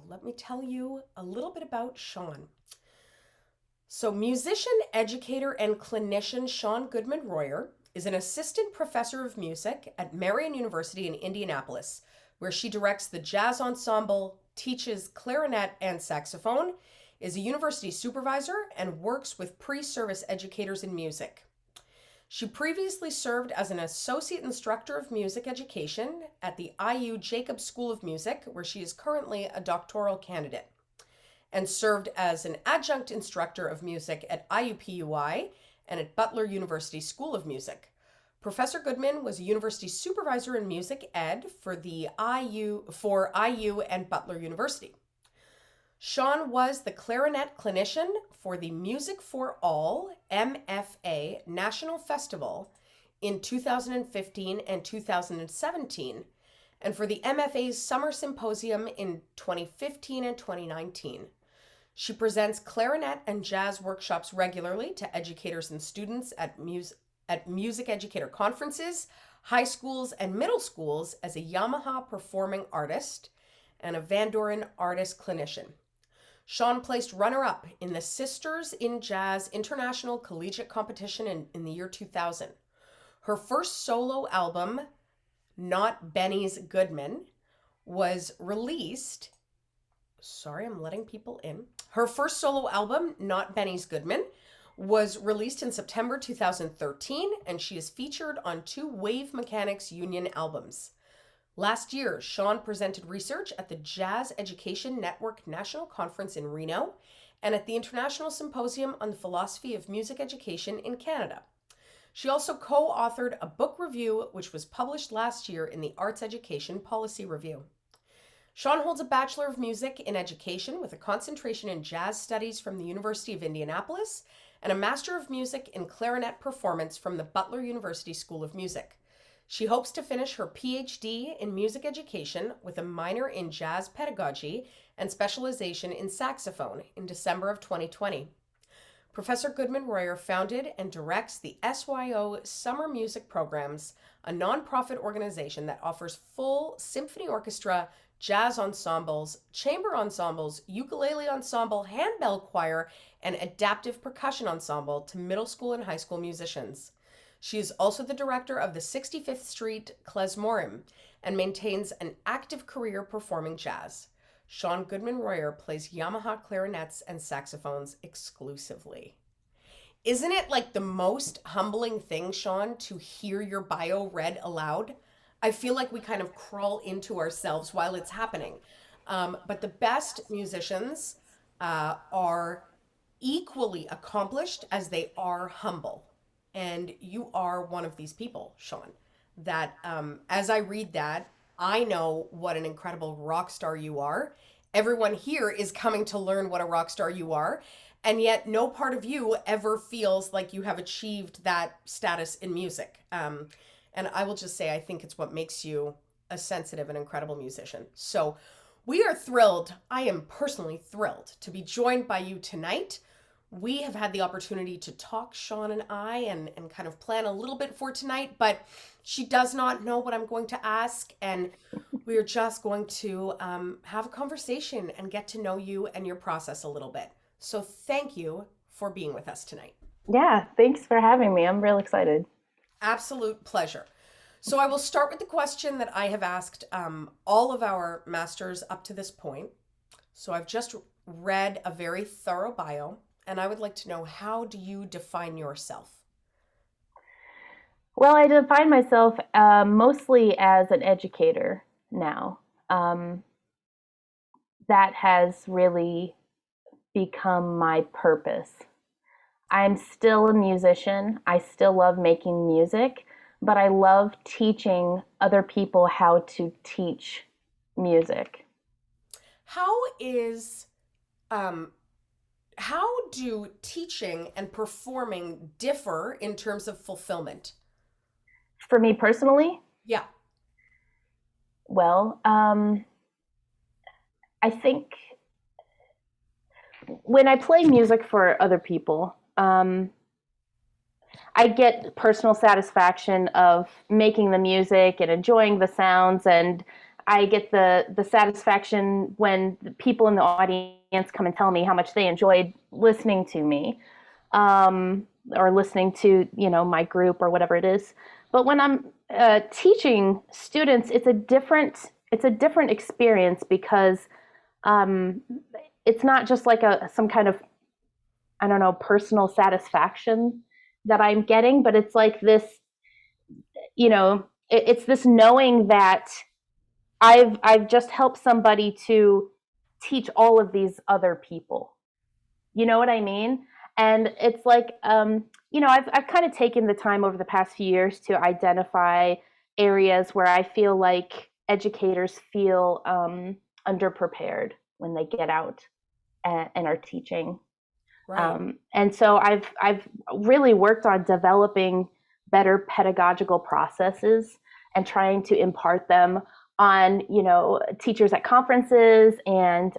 let me tell you a little bit about Shawn. So, musician, educator, and clinician Shawn Goodman Royer is an assistant professor of music at Marian University in Indianapolis, where she directs the jazz ensemble, teaches clarinet and saxophone, is a university supervisor, and works with pre-service educators in music. She previously served as an associate instructor of music education at the IU Jacobs School of Music, where she is currently a doctoral candidate, and served as an adjunct instructor of music at IUPUI and at Butler University School of Music. Professor Goodman was a university supervisor in music ed for IU and Butler University. Shawn was the clarinet clinician for the Music for All MFA National Festival in 2015 and 2017, and for the MFA's Summer Symposium in 2015 and 2019. She presents clarinet and jazz workshops regularly to educators and students at music educator conferences, high schools, and middle schools as a Yamaha performing artist and a Van Doren artist clinician. Shawn placed runner-up in the Sisters in Jazz International Collegiate Competition in the year 2000. Her first solo album, Not Benny's Goodman, was released. Sorry, I'm letting people in. Her first solo album, Not Benny's Goodman, was released in September 2013, and she is featured on 2 Wave Mechanics Union albums. Last year, Shawn presented research at the Jazz Education Network National Conference in Reno and at the International Symposium on the Philosophy of Music Education in Canada. She also co-authored a book review, which was published last year in the Arts Education Policy Review. Shawn holds a Bachelor of Music in Education with a concentration in jazz studies from the University of Indianapolis and a Master of Music in Clarinet Performance from the Butler University School of Music. She hopes to finish her PhD in music education with a minor in jazz pedagogy and specialization in saxophone in December of 2020. Professor Goodman Royer founded and directs the SYO Summer Music Programs, a nonprofit organization that offers full symphony orchestra, jazz ensembles, chamber ensembles, ukulele ensemble, handbell choir, and adaptive percussion ensemble to middle school and high school musicians. She is also the director of the 65th Street Klezmorim and maintains an active career performing jazz. Shawn Goodman Royer plays Yamaha clarinets and saxophones exclusively. Isn't it like the most humbling thing, Shawn, to hear your bio read aloud? I feel like we kind of crawl into ourselves while it's happening. But the best musicians are equally accomplished as they are humble. And you are one of these people, Shawn, that as I read that, I know what an incredible rock star you are. Everyone here is coming to learn what a rock star you are. And yet no part of you ever feels like you have achieved that status in music. And I will just say, I think it's what makes you a sensitive and incredible musician. So we are thrilled. I am personally thrilled to be joined by you tonight. We have had the opportunity to talk, Shawn and I, and kind of plan a little bit for tonight, but she does not know what I'm going to ask. And we're just going to have a conversation and get to know you and your process a little bit. So thank you for being with us tonight. Yeah, thanks for having me. I'm real excited. Absolute pleasure. So I will start with the question that I have asked all of our masters up to this point. So I've just read a very thorough bio, and I would like to know, how do you define yourself? Well, I define myself mostly as an educator now. That has really become my purpose. I'm still a musician. I still love making music, but I love teaching other people how to teach music. How is how do teaching and performing differ in terms of fulfillment? For me personally, Yeah. well, I think when I play music for other people, I get personal satisfaction of making the music and enjoying the sounds, and I get the satisfaction when the people in the audience come and tell me how much they enjoyed listening to me, or listening to, my group or whatever it is. But when I'm teaching students, it's a different experience because um, it's not just like some kind of, I don't know, personal satisfaction that I'm getting, but it's like this, it's this knowing that I've just helped somebody to teach all of these other people. You know what I mean? And it's like, I've kind of taken the time over the past few years to identify areas where I feel like educators feel underprepared when they get out and are teaching. Right. And so I've really worked on developing better pedagogical processes and trying to impart them on, teachers at conferences and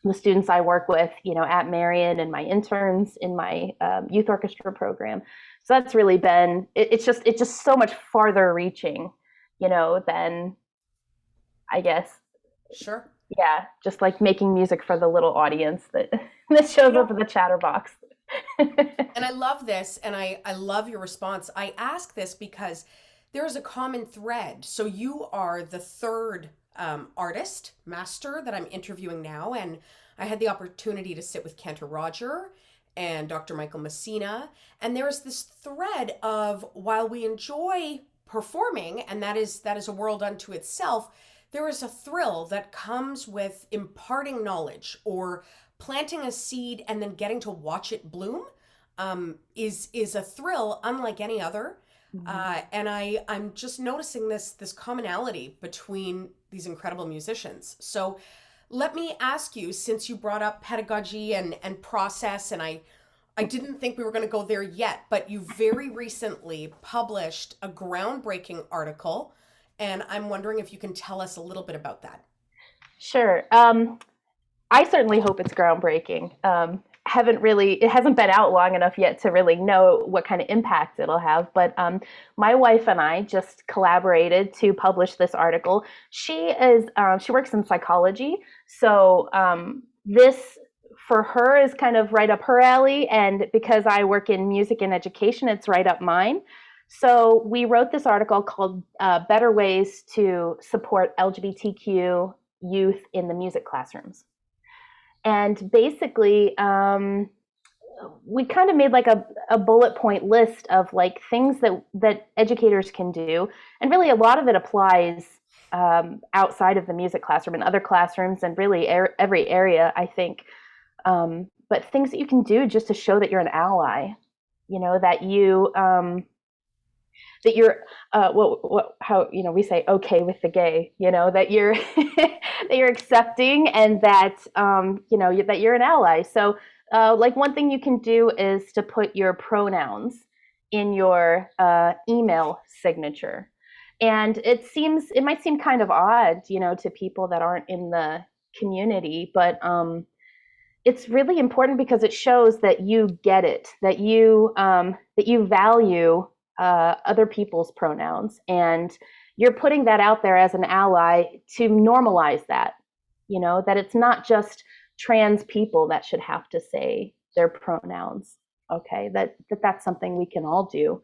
the students I work with, at Marion, and my interns in my youth orchestra program. So that's really been, it's just so much farther reaching, than, I guess, Sure. yeah, just like making music for the little audience that that shows You up know, in the chatterbox. and I love this, and I love your response. I ask this because there is a common thread. So you are the third artist, master that I'm interviewing now, and I had the opportunity to sit with Cantor Roger and Dr. Michael Messina, and there is this thread of while we enjoy performing, and that is a world unto itself, there is a thrill that comes with imparting knowledge or planting a seed and then getting to watch it bloom, is a thrill unlike any other. Mhm. And I'm just noticing this commonality between these incredible musicians. So let me ask you, since you brought up pedagogy and process, and I didn't think we were going to go there yet, but you very recently published a groundbreaking article, and I'm wondering if you can tell us a little bit about that. Sure. I certainly hope it's groundbreaking. It hasn't been out long enough yet to really know what kind of impact it'll have. But my wife and I just collaborated to publish this article. She works in psychology, so this for her is kind of right up her alley, and because I work in music and education, it's right up mine. So we wrote this article called "Better Ways to Support LGBTQ Youth in the Music Classrooms." And basically, we kind of made like a bullet point list of like things that educators can do, and really a lot of it applies outside of the music classroom and other classrooms, and really every area, I think. But things that you can do just to show that you're an ally, that you're how we say okay with the gay, that you're that you're accepting, and that that you're an ally. So like one thing you can do is to put your pronouns in your email signature. And it might seem kind of odd, to people that aren't in the community, but it's really important because it shows that you get it, that you value other people's pronouns, and you're putting that out there as an ally to normalize that. That it's not just trans people that should have to say their pronouns. Okay, that's something we can all do.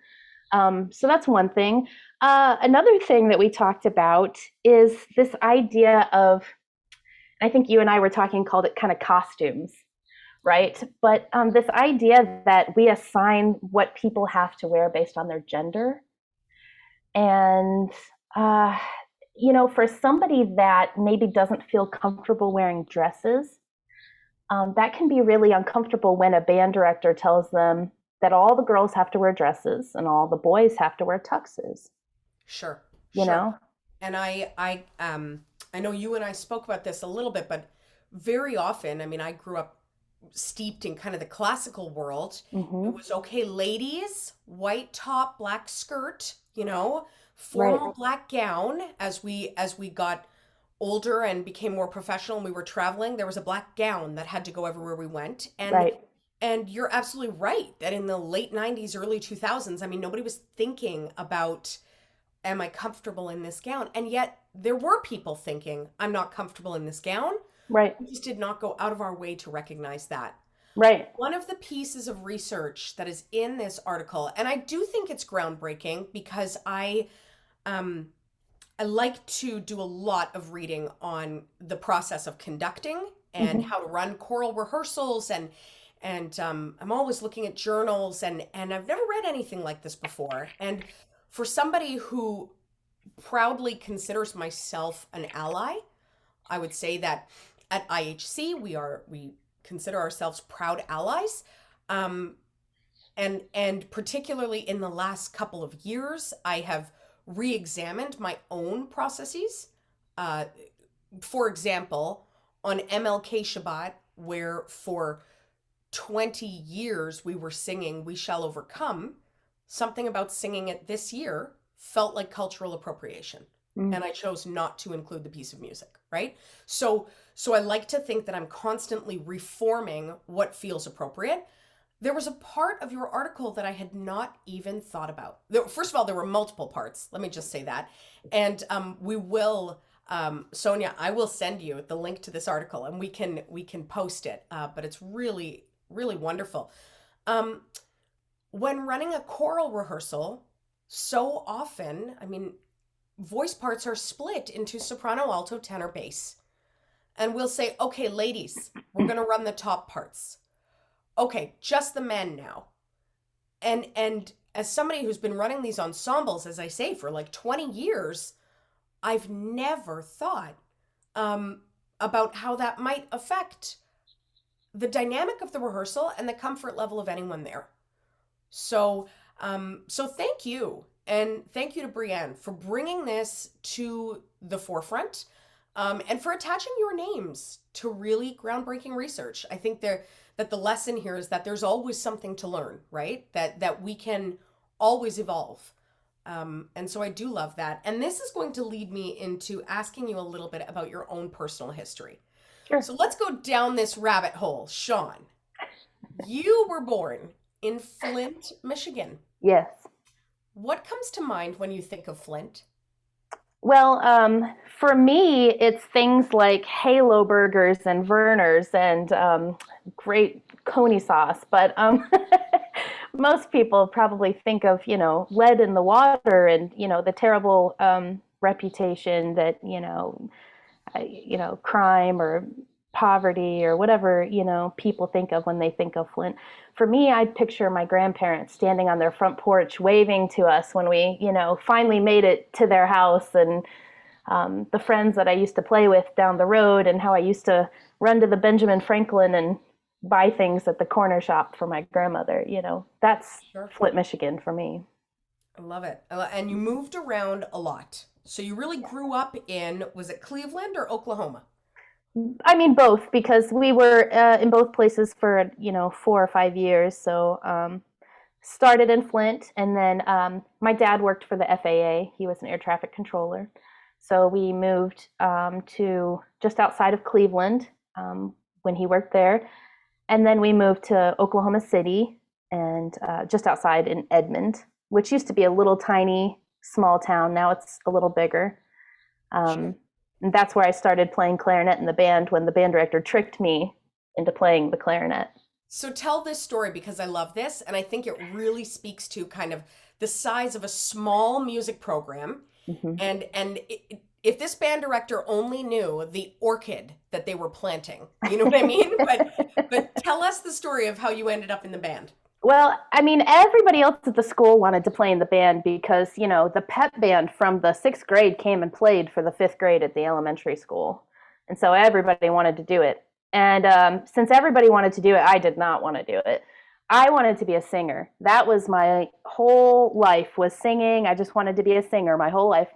So that's one thing. Another thing that we talked about is this idea of, I think you and I were talking, called it kind of costumes, right? But this idea that we assign what people have to wear based on their gender. And, for somebody that maybe doesn't feel comfortable wearing dresses, that can be really uncomfortable when a band director tells them that all the girls have to wear dresses and all the boys have to wear tuxes, Sure, you sure. know? And I know you and I spoke about this a little bit, but very often, I mean, I grew up steeped in kind of the classical world. It Hmm. was okay, ladies, white top, black skirt, Right, formal black gown. As we got older and became more professional and we were traveling, there was a black gown that had to go everywhere we went. And right. and you're absolutely right that in the late 90s, early 2000s, I mean, nobody was thinking about am I comfortable in this gown? And yet there were people thinking, I'm not comfortable in this gown. Right. We just did not go out of our way to recognize that. Right. One of the pieces of research that is in this article, and I do think it's groundbreaking because I like to do a lot of reading on the process of conducting and Hmm. how to run choral rehearsals, and I'm always looking at journals, and I've never read anything like this before. And for somebody who proudly considers myself an ally, I would say that at IHC we consider ourselves proud allies. Um, and particularly in the last couple of years, I have re-examined my own processes. Uh, for example, on MLK Shabbat, where for 20 years we were singing "We Shall Overcome," something about singing it this year felt like cultural appropriation, Mm. and I chose not to include the piece of music, right? So I like to think that I'm constantly reforming what feels appropriate. There was a part of your article that I had not even thought about. First of all, there were multiple parts. Let me just say that. And we will, Sonia, I will send you the link to this article, and we can post it. But it's really, really wonderful. Um, when running a choral rehearsal, so often, I mean, voice parts are split into soprano, alto, tenor, bass. And we'll say, okay, ladies, we're going to run the top parts. Okay, just the men now. And as somebody who's been running these ensembles, as I say, for like 20 years, I've never thought about how that might affect the dynamic of the rehearsal and the comfort level of anyone there. So thank you, and thank you to Brienne for bringing this to the forefront, and for attaching your names to really groundbreaking research. I think that the lesson here is that there's always something to learn, right? That we can always evolve. And so I do love that. And this is going to lead me into asking you a little bit about your own personal history. Sure. So let's go down this rabbit hole. Shawn, you were born in Flint, Michigan. Yes. What comes to mind when you think of Flint? Well, for me, it's things like Halo burgers and Verner's and great coney sauce. But most people probably think of, lead in the water and, the terrible reputation that, crime or poverty or whatever, people think of when they think of Flint. For me, I picture my grandparents standing on their front porch waving to us when we, finally made it to their house, and the friends that I used to play with down the road, and how I used to run to the Benjamin Franklin and buy things at the corner shop for my grandmother. That's Sure. Flint, Michigan for me. I love it. And you moved around a lot. So you really grew up in, was it Cleveland or Oklahoma? I mean, both, because we were in both places for, 4 or 5 years. So started in Flint, and then my dad worked for the FAA. He was an air traffic controller. So we moved to just outside of Cleveland when he worked there. And then we moved to Oklahoma City, and just outside in Edmond, which used to be a little tiny, small town. Now it's a little bigger. Um, and that's where I started playing clarinet in the band, when the band director tricked me into playing the clarinet. So tell this story, because I love this, and I think it really speaks to kind of the size of a small music program. Hmm. And if this band director only knew the orchid that they were planting, you know what I mean? But tell us the story of how you ended up in the band. Well, I mean, everybody else at the school wanted to play in the band because, the pep band from the sixth grade came and played for the fifth grade at the elementary school. And so everybody wanted to do it. And since everybody wanted to do it, I did not want to do it. I wanted to be a singer. That was my whole life, was singing. I just wanted to be a singer my whole life.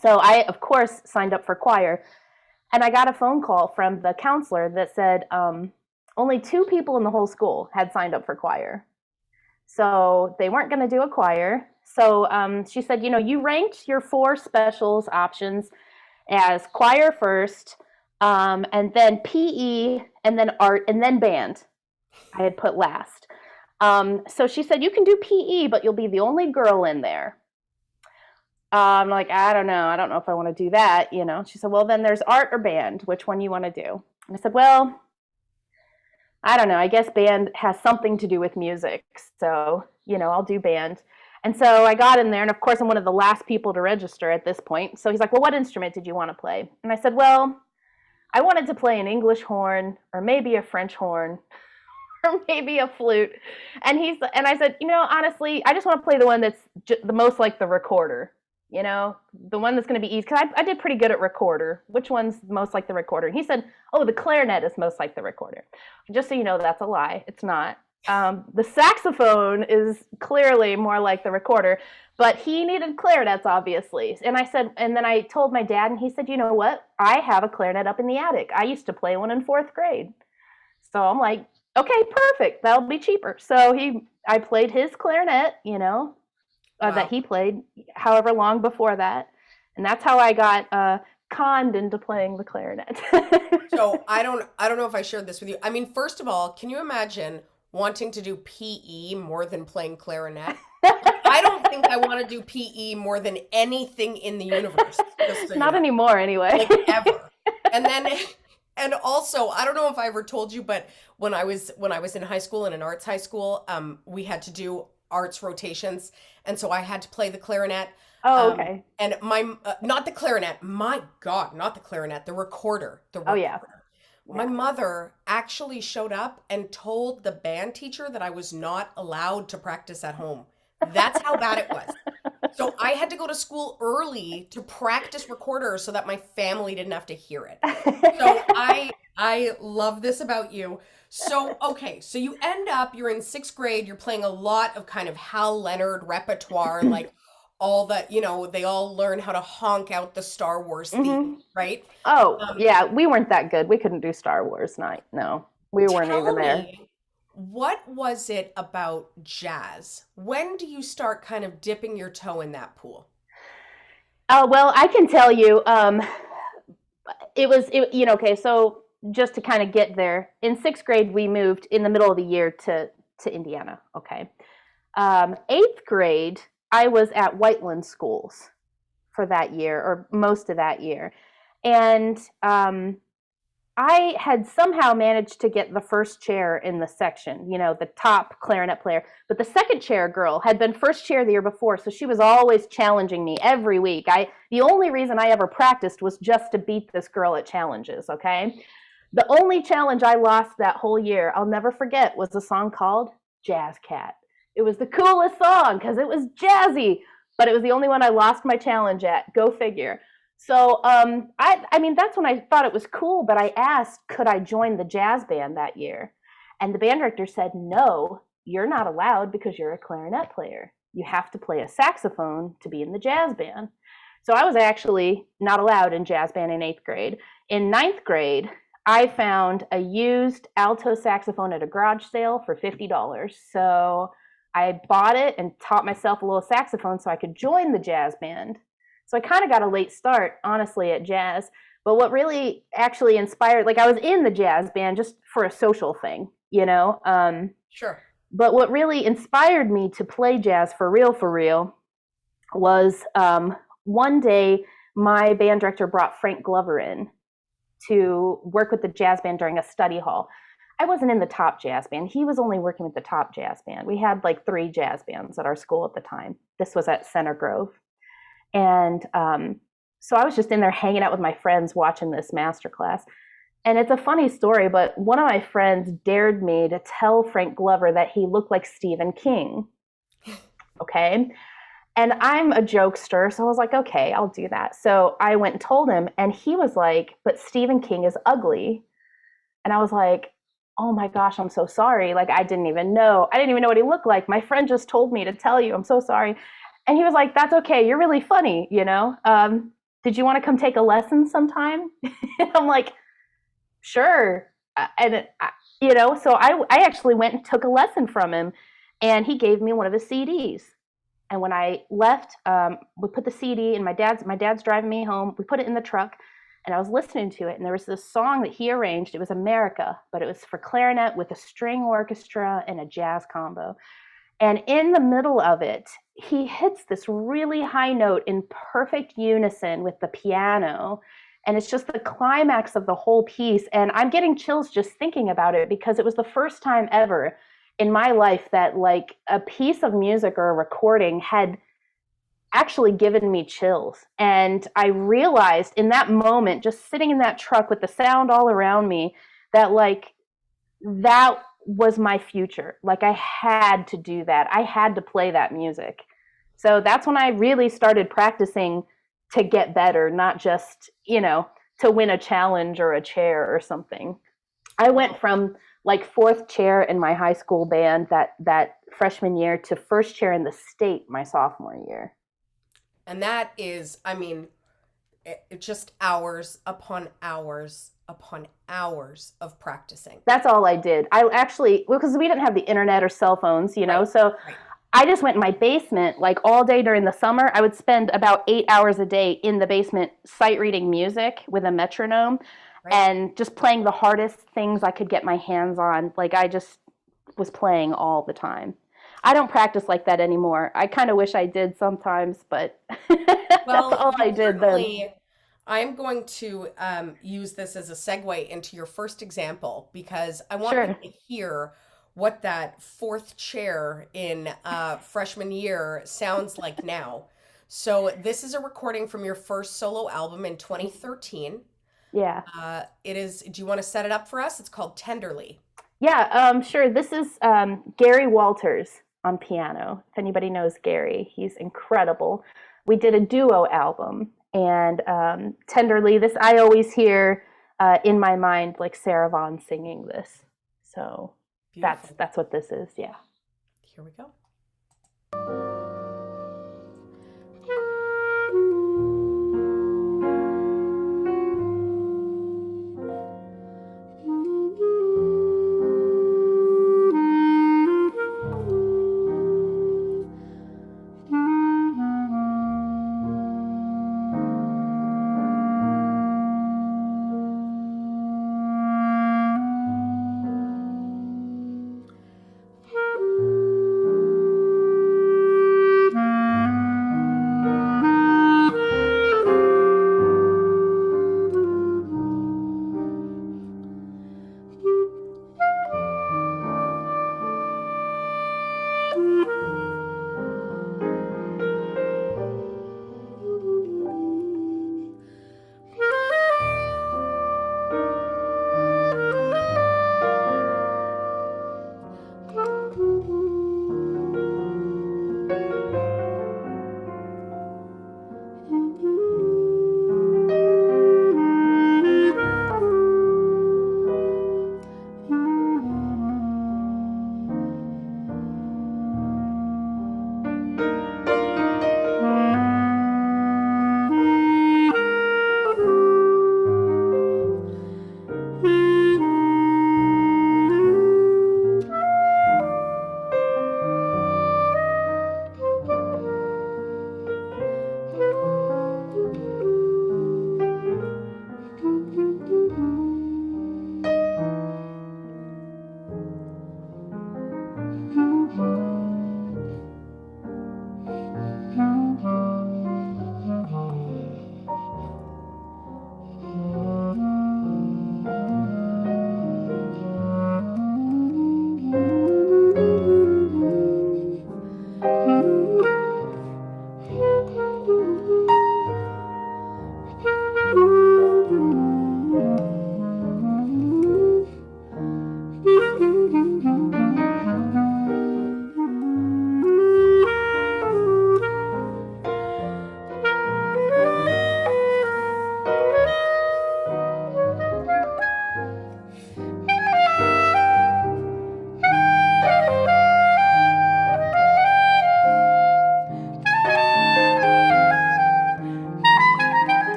So I, of course, signed up for choir. And I got a phone call from the counselor that said only 2 people in the whole school had signed up for choir. So they weren't going to do a choir. So she said, you ranked your 4 specials options as choir first, and then PE, and then art, and then band. I had put last. So she said, you can do PE, but you'll be the only girl in there. I'm like, I don't know. I don't know if I want to do that. She said, well, then there's art or band. Which one you want to do? And I said, well, I don't know. I guess band has something to do with music. So, I'll do band. And so I got in there. And of course, I'm one of the last people to register at this point. So he's like, well, what instrument did you want to play? And I said, well, I wanted to play an English horn or maybe a French horn or maybe a flute. And I said, honestly, I just want to play the one that's the most like the recorder, the one that's going to be easy. Because I did pretty good at recorder. Which one's most like the recorder? And he said, oh, the clarinet is most like the recorder. Just so you know, that's a lie. It's not. The saxophone is clearly more like the recorder, but he needed clarinets, obviously. And then I told my dad, and he said, you know what? I have a clarinet up in the attic. I used to play one in 4th grade. So I'm like, okay, perfect. That'll be cheaper. So I played his clarinet, that Wow. he played however long before that. And that's how I got conned into playing the clarinet. So I don't know if I shared this with you. I mean, first of all, can you imagine wanting to do PE more than playing clarinet? Like, I don't think I want to do PE more than anything in the universe, just so you Not know. anymore, anyway. Like ever. And then and also, I don't know if I ever told you, but when I was in high school, in an arts high school, we had to do arts rotations, and so I had to play the clarinet. Oh, Um, okay. and my not the clarinet, my God, not the clarinet, the recorder, the Oh, yeah. recorder. My Yeah. mother actually showed up and told the band teacher that I was not allowed to practice at home. That's how bad it was. So I had to go to school early to practice recorder so that my family didn't have to hear it. So I love this about you. So okay, so you end up you're in 6th grade, you're playing a lot of kind of Hal Leonard repertoire, like all the, they all learn how to honk out the Star Wars theme, hmm right? Oh, Um, yeah. We weren't that good. We couldn't do Star Wars night. No, we weren't even Tell there. me, what was it about jazz? When do you start kind of dipping your toe in that pool? Oh, well, I can tell you. Okay, so just to kind of get there, in 6th grade, we moved in the middle of the year to Indiana. Okay. 8th grade, I was at Whiteland schools for that year or most of that year. And I had somehow managed to get the first chair in the section, the top clarinet player. But the second chair girl had been first chair the year before, so she was always challenging me every week. The only reason I ever practiced was just to beat this girl at challenges, okay? The only challenge I lost that whole year, I'll never forget, was a song called Jazz Cat. It was the coolest song because it was jazzy, but it was the only one I lost my challenge at. Go figure. So I mean, that's when I thought it was cool, but I asked, could I join the jazz band that year? And the band director said, no, you're not allowed because you're a clarinet player. You have to play a saxophone to be in the jazz band. So I was actually not allowed in jazz band in 8th grade. In 9th grade, I found a used alto saxophone at a garage sale for $50. So I bought it and taught myself a little saxophone so I could join the jazz band. So I kind of got a late start, honestly, at jazz. But what really actually inspired, like I was in the jazz band just for a social thing, Sure. but what really inspired me to play jazz for real, was one day my band director brought Frank Glover in to work with the jazz band during a study hall. I wasn't in the top jazz band. He was only working with the top jazz band. We had like 3 jazz bands at our school at the time. This was at Center Grove. And so I was just in there hanging out with my friends watching this masterclass. And it's a funny story, but one of my friends dared me to tell Frank Glover that he looked like Stephen King. Okay. And I'm a jokester, so I was like, okay, I'll do that. So I went and told him, and he was like, but Stephen King is ugly. And I was like, oh my gosh, I'm so sorry. Like, I didn't even know. I didn't even know what he looked like. My friend just told me to tell you. I'm so sorry. And he was like, that's okay. You're really funny, Did you want to come take a lesson sometime? And I'm like, sure. So I actually went and took a lesson from him, and he gave me one of his CDs. And when I left, we put the CD in my dad's driving me home. We put it in the truck, and I was listening to it. And there was this song that he arranged. It was America, but it was for clarinet with a string orchestra and a jazz combo. And in the middle of it, he hits this really high note in perfect unison with the piano. And it's just the climax of the whole piece. And I'm getting chills just thinking about it, because it was the first time ever in my life that like a piece of music or a recording had actually given me chills. And I realized in that moment, just sitting in that truck with the sound all around me, that like that was my future. Like I had to do that. I had to play that music. So that's when I really started practicing to get better, not just, to win a challenge or a chair or something. I went from like fourth chair in my high school band that freshman year to first chair in the state my sophomore year. And that is, I mean, just hours upon hours upon hours of practicing. That's all I did. I actually, because we didn't have the internet or cell phones, Right. so Right. I just went in my basement like all day during the summer. I would spend about 8 hours a day in the basement sight reading music with a metronome Right. and just playing the hardest things I could get my hands on. Like I just was playing all the time. I don't practice like that anymore. I kind of wish I did sometimes, but that's Well, all you I did then. certainly, I'm going to use this as a segue into your first example because I want Sure. people to hear what that fourth chair in freshman year sounds like now. So, this is a recording from your first solo album in 2013. Yeah. It is, do you want to set it up for us? It's called Tenderly. Yeah, sure. This is Gary Walters on piano. If anybody knows Gary, he's incredible. We did a duo album, and Tenderly, this I always hear in my mind like Sarah Vaughan singing this. So that's Beautiful. that's what this is. Yeah. Here we go.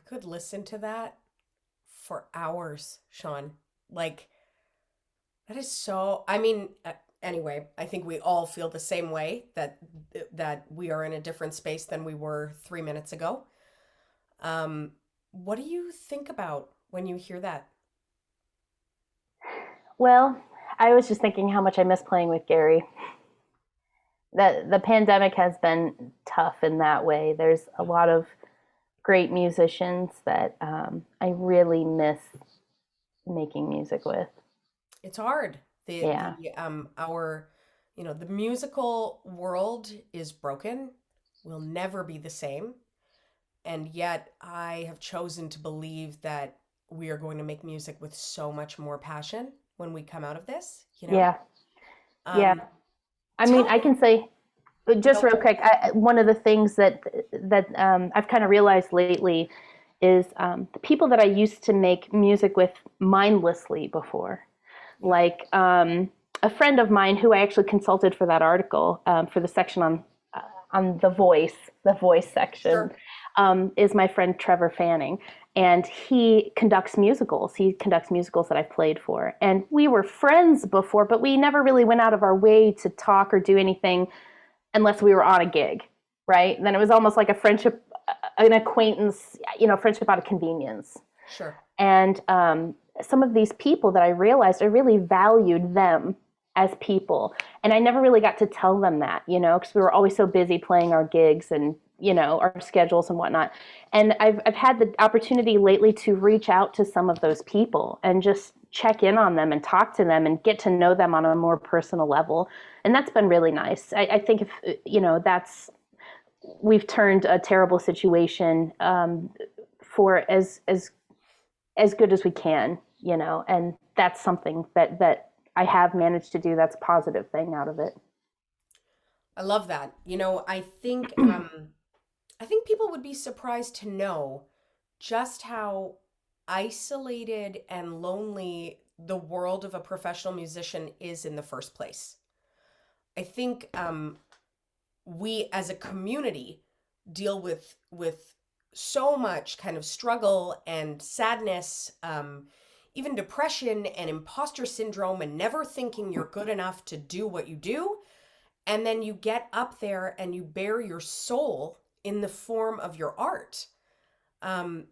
could listen to that for hours, Shawn. Like, that is so, I mean, anyway, I think we all feel the same way that we are in a different space than we were 3 minutes ago. Um, what do you think about when you hear that? Well, I was just thinking how much I miss playing with Gary. The pandemic has been tough in that way. There's a lot of great musicians that I really miss making music with. It's hard. Yeah. Our, the musical world is broken, will never be the same. And yet I have chosen to believe that we are going to make music with so much more passion when we come out of this, you know? Yeah. Yeah. Um, I mean, tell I me, can say just no, real quick, one of the things that I've kind of realized lately is the people that I used to make music with mindlessly before, yeah, like a friend of mine who I actually consulted for that article for the section on the voice section, sure. is my friend Trevor Fanning. And he conducts musicals. He conducts musicals that I've played for. And we were friends before, but we never really went out of our way to talk or do anything unless we were on a gig, right? And then it was almost like a friendship, an acquaintance, friendship out of convenience. Sure. And some of these people that I realized I really valued them as people. And I never really got to tell them that, because we were always so busy playing our gigs and, our schedules and whatnot. And I've had the opportunity lately to reach out to some of those people and just check in on them and talk to them and get to know them on a more personal level. And that's been really nice. I think if, we've turned a terrible situation for as good as we can, and that's something that I have managed to do. That's a positive thing out of it. I love that. I think people would be surprised to know just how isolated and lonely the world of a professional musician is in the first place. I think we as a community deal with so much kind of struggle and sadness, even depression and imposter syndrome, and never thinking you're good enough to do what you do. And then you get up there and you bare your soul in the form of your art. Um,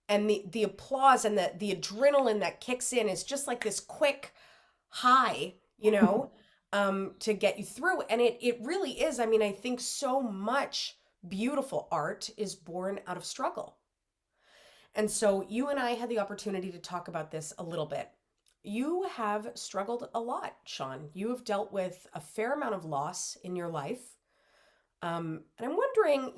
and the applause and the adrenaline that kicks in is just like this quick high, to get you through. And it really is. I mean, I think so much beautiful art is born out of struggle. And so you and I had the opportunity to talk about this a little bit. You have struggled a lot, Shawn. You have dealt with a fair amount of loss in your life. And I'm wondering,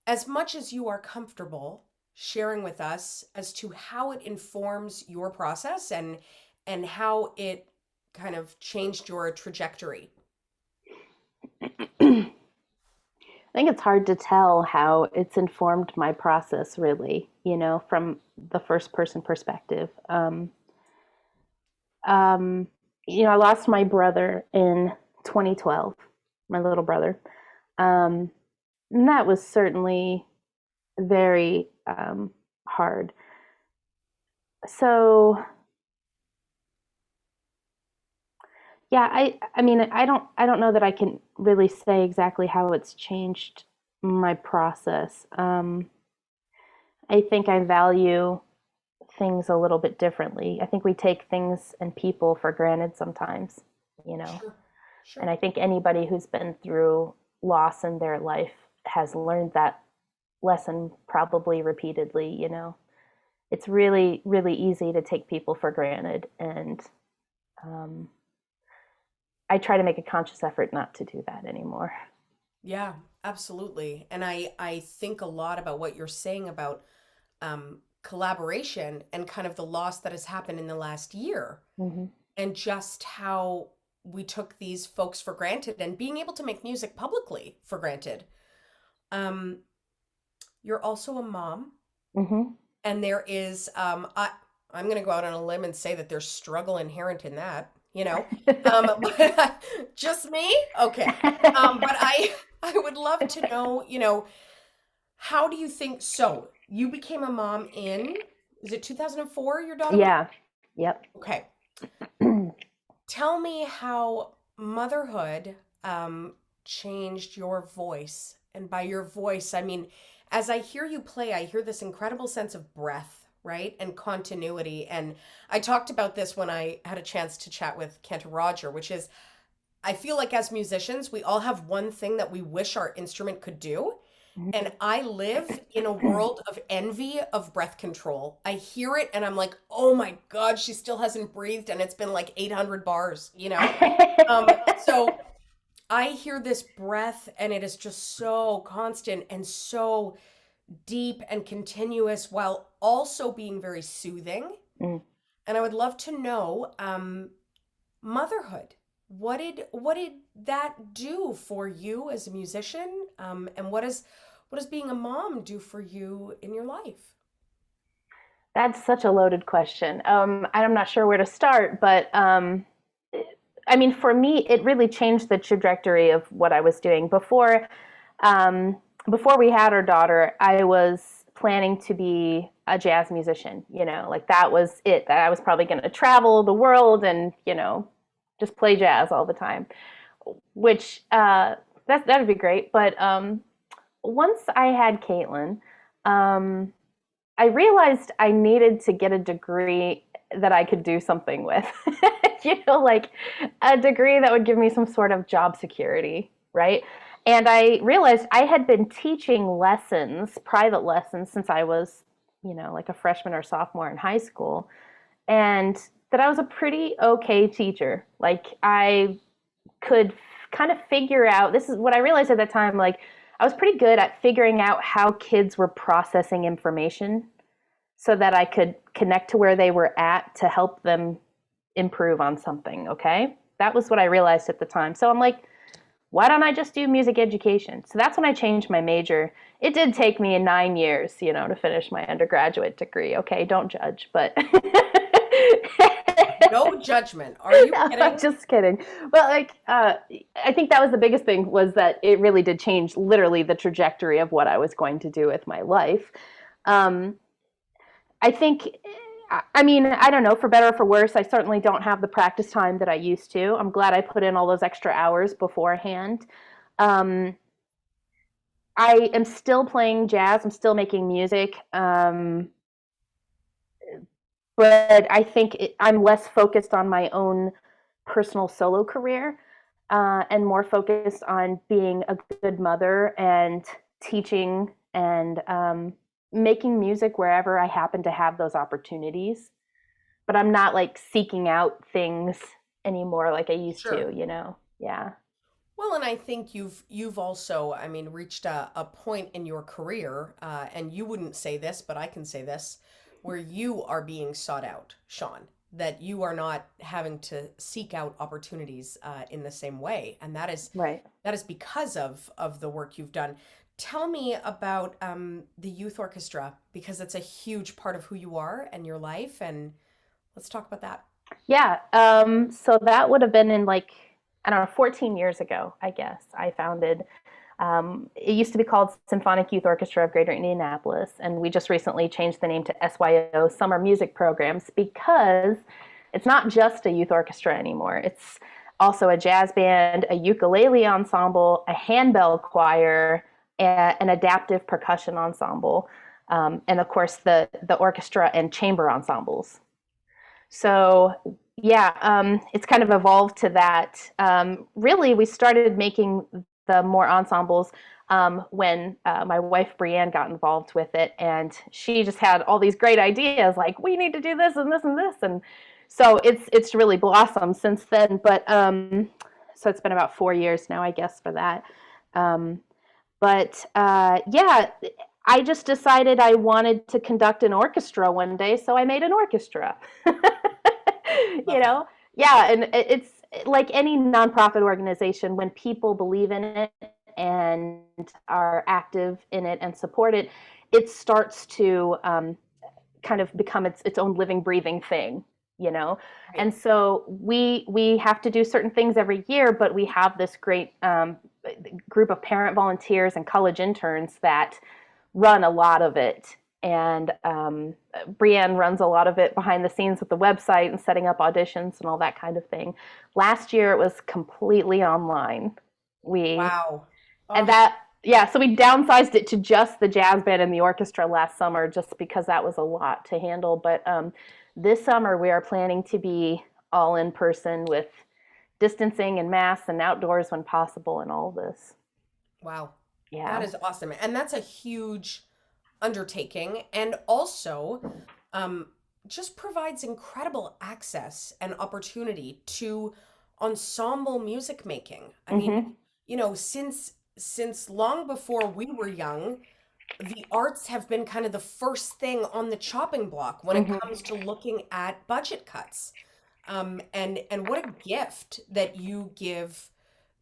as much as you are comfortable sharing with us as to how it informs your process and how it kind of changed your trajectory. I think it's hard to tell how it's informed my process, really, from the first person perspective. I lost my brother in 2012, my little brother. And that was certainly very hard. So, yeah, I mean, I don't know that I can really say exactly how it's changed my process. I think I value things a little bit differently. I think we take things and people for granted sometimes, you know. Sure, And sure. I think anybody who's been through loss in their life has learned that lesson probably repeatedly. It's really, really easy to take people for granted. And um, I try to make a conscious effort not to do that anymore. Yeah, absolutely. And I think a lot about what you're saying about collaboration and kind of the loss that has happened in the last year, Hmm. and just how we took these folks for granted and being able to make music publicly for granted. Um, you're also a mom, Hmm. and there is I'm going to go out on a limb and say that there's struggle inherent in that, but just me, okay. But I I would love to know, How do you think so? You became a mom in, is it 2004 your daughter was? Yeah. Yep. Okay. Tell me how motherhood changed your voice. And by your voice, I mean, as I hear you play, I hear this incredible sense of breath, right? And continuity. And I talked about this when I had a chance to chat with Cantor Roger, which is I feel like as musicians, we all have one thing that we wish our instrument could do. And I live in a world of envy of breath control. I hear it and I'm like, oh my God, she still hasn't breathed and it's been like 800 bars, you know? So I hear this breath and it is just so constant and so deep and continuous while also being very soothing. Mm. And I would love to know, motherhood. What did that do for you as a musician? And what does being a mom do for you in your life? That's such a loaded question. I'm not sure where to start, but I mean, for me, it really changed the trajectory of what I was doing. Um, before we had our daughter, I was planning to be a jazz musician. Like that was it. That I was probably going to travel the world and just play jazz all the time. Which that'd be great. But once I had Caitlin, um, I realized I needed to get a degree that I could do something with. Like a degree that would give me some sort of job security, right? And I realized I had been teaching lessons, private lessons, since I was, like a freshman or sophomore in high school, and that I was a pretty okay teacher. Like I could kind of figure out, this is what I realized at that time, like I was pretty good at figuring out how kids were processing information so that I could connect to where they were at to help them improve on something. Okay. That was what I realized at the time. So I'm like, why don't I just do music education? So that's when I changed my major. It did take me 9 years, to finish my undergraduate degree. Okay. Don't judge, but No judgment. Are you no, I'm kidding? just kidding. Well, like, I think that was the biggest thing, was that it really did change literally the trajectory of what I was going to do with my life. Um, I think, I mean, I don't know, for better or for worse, I certainly don't have the practice time that I used to. I'm glad I put in all those extra hours beforehand. Um, I am still playing jazz. I'm still making music. But I think I'm less focused on my own personal solo career, and more focused on being a good mother and teaching and making music wherever I happen to have those opportunities. But I'm not like seeking out things anymore like I used Sure. to. Yeah. Well, and I think you've also, I mean, reached a point in your career, and you wouldn't say this, but I can say this, where you are being sought out, Sean, that you are not having to seek out opportunities in the same way, and Right. that is because of the work you've done. Tell me about the youth orchestra because it's a huge part of who you are and your life, and let's talk about that. Yeah. So that would have been in like, I don't know, 14 years ago, I guess. I founded, it used to be called Symphonic Youth Orchestra of Greater Indianapolis. And we just recently changed the name to SYO, Summer Music Programs, because it's not just a youth orchestra anymore. It's also a jazz band, a ukulele ensemble, a handbell choir, an adaptive percussion ensemble, and of course the orchestra and chamber ensembles. So yeah, it's kind of evolved to that. Really, we started making the more ensembles when my wife Brienne got involved with it, and she just had all these great ideas, like we need to do this and this and this, and so it's really blossomed since then. But so it's been about 4 years now, I guess, for that. Um, but yeah, I just decided I wanted to conduct an orchestra one day, so I made an orchestra. you Love that. know, yeah, and it's like any nonprofit organization. When people believe in it and are active in it and support it, it starts to kind of become its own living, breathing thing. Right. And so we have to do certain things every year, but we have this great group of parent volunteers and college interns that run a lot of it. And Brienne runs a lot of it behind the scenes with the website and setting up auditions and all that kind of thing. Last year it was completely online. We Wow. and Oh, that Yeah, so we downsized it to just the jazz band and the orchestra last summer, just because that was a lot to handle. But this summer we are planning to be all in person with distancing and masks and outdoors when possible and all of this. wow. That Yeah. is awesome. And that's a huge undertaking. And also, um, just provides incredible access and opportunity to ensemble music making. I mean, Mm-hmm. since long before we were young, the arts have been kind of the first thing on the chopping block when it Mm-hmm. comes to looking at budget cuts. And what a gift that you give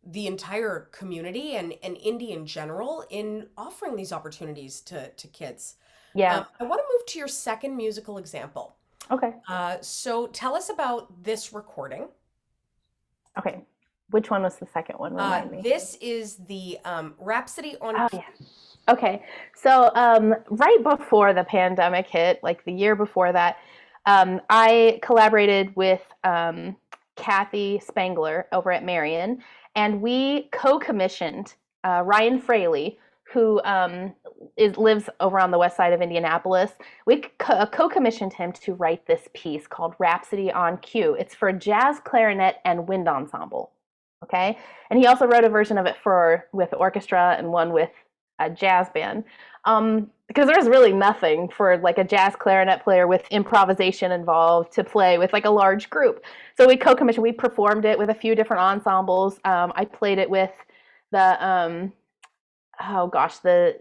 the entire community and indie in general in offering these opportunities to kids. Yeah. I want to move to your second musical example. Okay. So tell us about this recording. Okay. Which one was the second one? Remind me. This is the Rhapsody on Oh, yeah. Okay. So, right before the pandemic hit, like the year before that, I collaborated with Kathy Spangler over at Marion, and we co-commissioned Ryan Fraley, who lives over on the west side of Indianapolis. We co-commissioned him to write this piece called Rhapsody on Cue. It's for jazz, clarinet, and wind ensemble. Okay, and he also wrote a version of it with orchestra and one with a jazz band. Because there's really nothing for like a jazz clarinet player with improvisation involved to play with like a large group. So we co-commissioned, we performed it with a few different ensembles. I played it with the the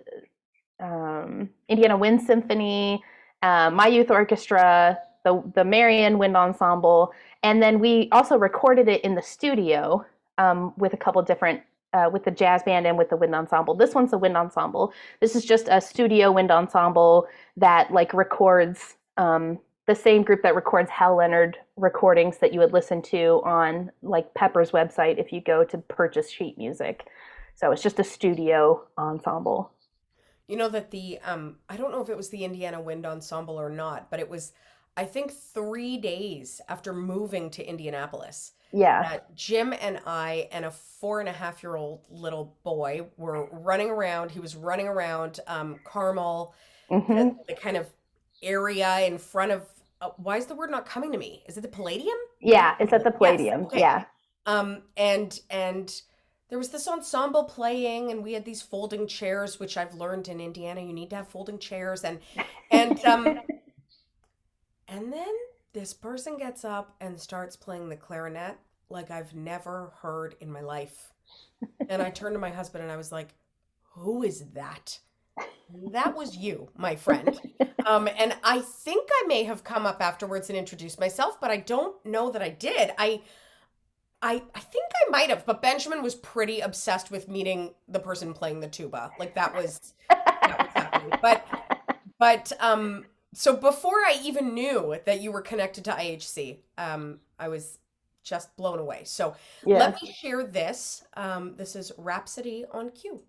Indiana Wind Symphony, my youth orchestra, the Marion Wind Ensemble, and then we also recorded it in the studio with a couple different with the jazz band and with the wind ensemble. This one's a wind ensemble. This is just a studio wind ensemble that like records the same group that records Hal Leonard recordings that you would listen to on like Pepper's website if you go to purchase sheet music. So it's just a studio ensemble. You know that the I don't know if it was the Indiana Wind Ensemble or not, but it was, I think, 3 days after moving to Indianapolis Yeah. that Jim and I and a 4.5-year-old little boy were running around. He was running around Carmel, Hmm. the kind of area in front of. Why is the word not coming to me? Is it the Palladium? I think Yeah, it's at the yes. Palladium. Okay. Yeah. And there was this ensemble playing, and we had these folding chairs, which I've learned in Indiana you need to have folding chairs, and and then this person gets up and starts playing the clarinet like I've never heard in my life. And I turned to my husband and I was like, "Who is that?" That was you, my friend. And I think I may have come up afterwards and introduced myself, but I don't know that I did. I think I might have, but Benjamin was pretty obsessed with meeting the person playing the tuba. Like that was happening. But so before I even knew that you were connected to IHC, I was just blown away. So Yeah. let me share this. This is Rhapsody on Cue.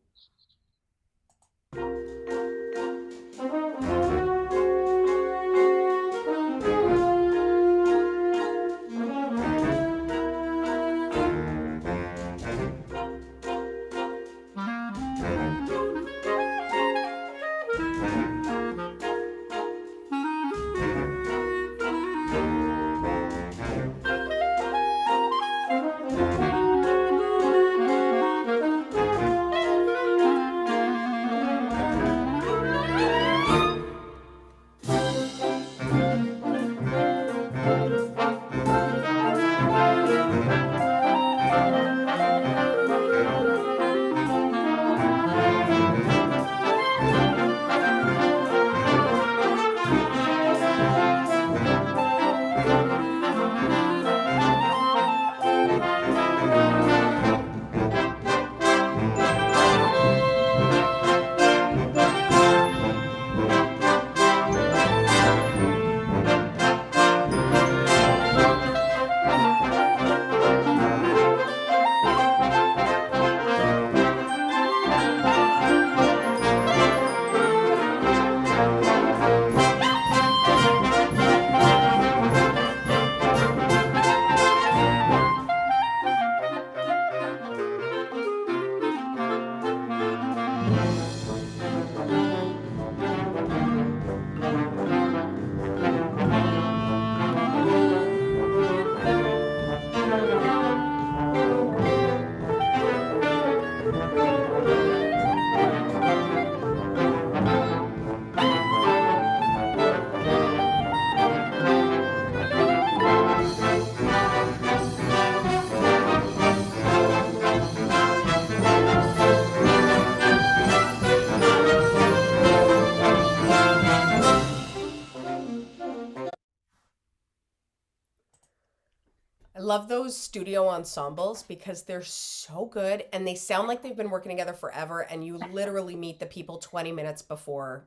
love those studio ensembles because they're so good and they sound like they've been working together forever and you literally meet the people 20 minutes before.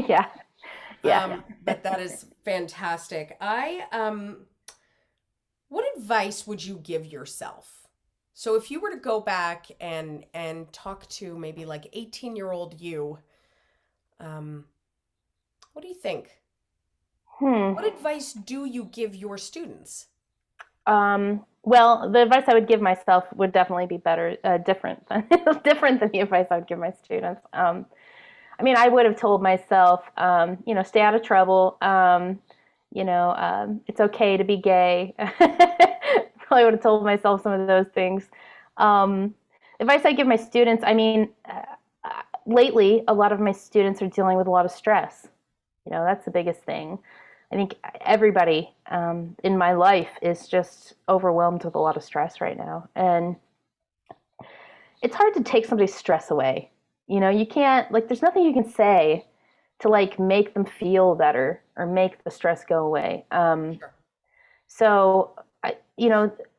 Yeah, yeah. But that is fantastic. What advice would you give yourself? So if you were to go back and talk to maybe like 18-year-old you, um, what do you think? Hmm. What advice do you give your students? Well, the advice I would give myself would definitely be better, different than different than the advice I would give my students. I mean, I would have told myself, stay out of trouble. It's okay to be gay. Probably would have told myself some of those things. Um, Advice I give my students, I mean, lately, a lot of my students are dealing with a lot of stress. That's the biggest thing. I think everybody in my life is just overwhelmed with a lot of stress right now. And it's hard to take somebody's stress away. You can't, like, there's nothing you can say to, like, make them feel better or make the stress go away. Sure. So,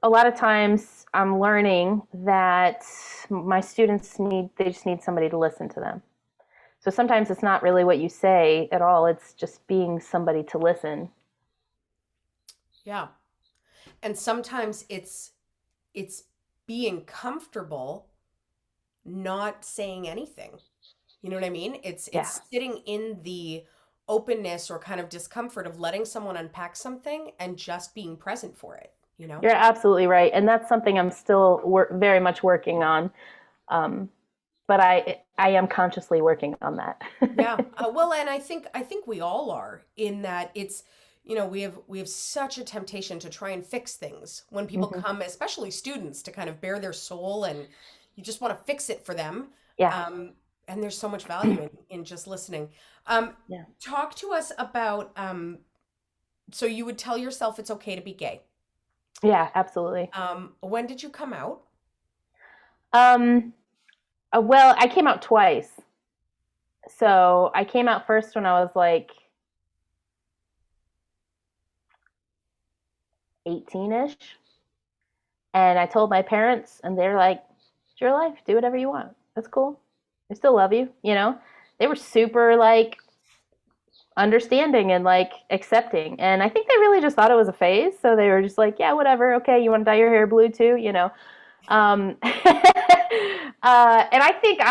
a lot of times I'm learning that my students they just need somebody to listen to them. So sometimes it's not really what you say at all. It's just being somebody to listen. Yeah. And sometimes it's being comfortable not saying anything. You know what I mean? Yeah, It's sitting in the openness or kind of discomfort of letting someone unpack something and just being present for it, you know? you're absolutely right. And that's something I'm still very much working on. Um, but I am consciously working on that. Yeah. Well, and I think we all are in that it's we have such a temptation to try and fix things when people Hmm. come, especially students, to kind of bare their soul and you just want to fix it for them. Yeah, Um, and there's so much value in just listening. Um, yeah, Talk to us about so you would tell yourself it's okay to be gay. yeah, absolutely. When did you come out? Um, well, I came out twice. So I came out first when I was like 18-ish, and I told my parents, and they're like, "It's your life. Do whatever you want. That's cool. I still love you." They were super like understanding and like accepting, and I think they really just thought it was a phase. So they were just like, "Yeah, whatever. Okay, you want to dye your hair blue too?" And I think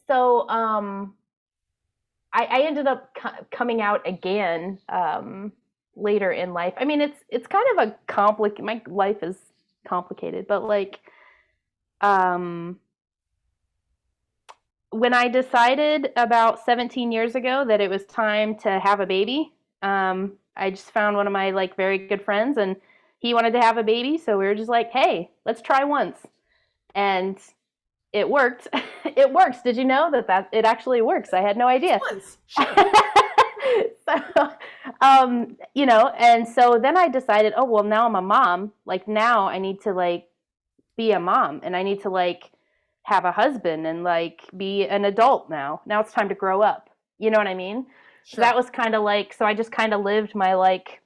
so. I ended up coming out again later in life. I mean, it's kind of a complicated. My life is complicated, but like um, when I decided about 17 years ago that it was time to have a baby, I just found one of my like very good friends, and he wanted to have a baby, so we were just like, "Hey, let's try once," and it worked. It works. Did you know that it actually works? I had no Just idea. once. Sure. So, and so then I decided, oh, well, now I'm a mom. Like now I need to like be a mom and I need to like have a husband and like be an adult now. Now it's time to grow up. You know what I mean? So that Sure. was kind of like, so I just kind of lived my like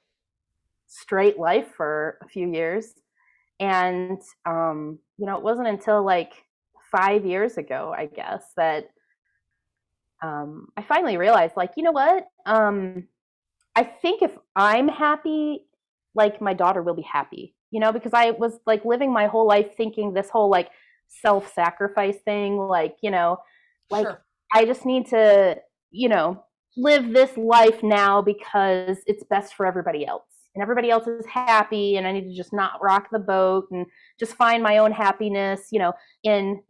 straight life for a few years. And, it wasn't until like 5 years ago, I guess, that I finally realized, like, you know what? I think if I'm happy, like my daughter will be happy, because I was like living my whole life thinking this whole like self sacrifice thing, like Sure. I just need to, you know, live this life now because it's best for everybody else. And everybody else is happy, and I need to just not rock the boat and just find my own happiness, in,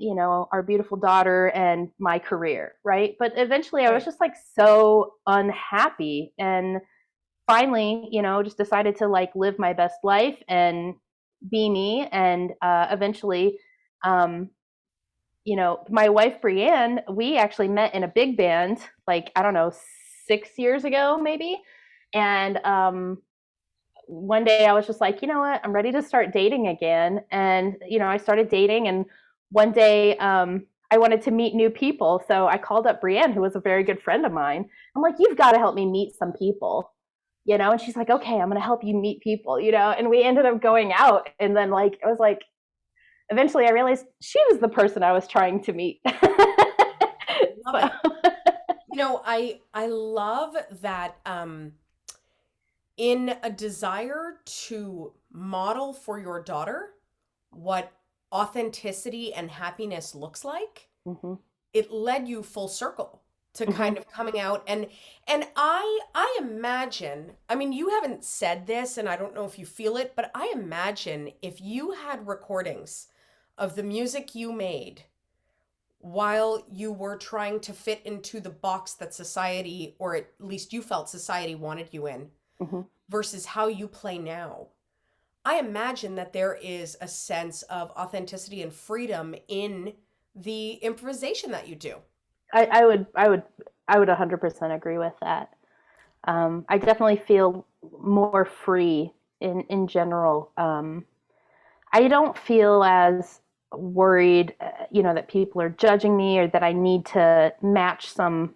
our beautiful daughter and my career, right? But eventually I was Right. just like so unhappy and finally, just decided to like live my best life and be me. And eventually, um, my wife Brienne, we actually met in a big band, like I don't know, 6 years ago maybe. And one day I was just like, you know what, I'm ready to start dating again. And I started dating, and one day I wanted to meet new people, so I called up Brienne, who was a very good friend of mine. I'm like, you've got to help me meet some people. And she's like, okay, I'm going to help you meet people, and we ended up going out. And then like, it was like, eventually I realized she was the person I was trying to meet. Love But it. I love that in a desire to model for your daughter what authenticity and happiness looks like, mm-hmm, it led you full circle to mm-hmm, kind of coming out. And I imagine, I mean, you haven't said this and I don't know if you feel it, but I imagine if you had recordings of the music you made while you were trying to fit into the box that society, or at least you felt society wanted you in, mm-hmm. versus how you play now, I imagine that there is a sense of authenticity and freedom in the improvisation that you do. I would 100% agree with that. I definitely feel more free in general. I don't feel as worried, that people are judging me or that I need to match some,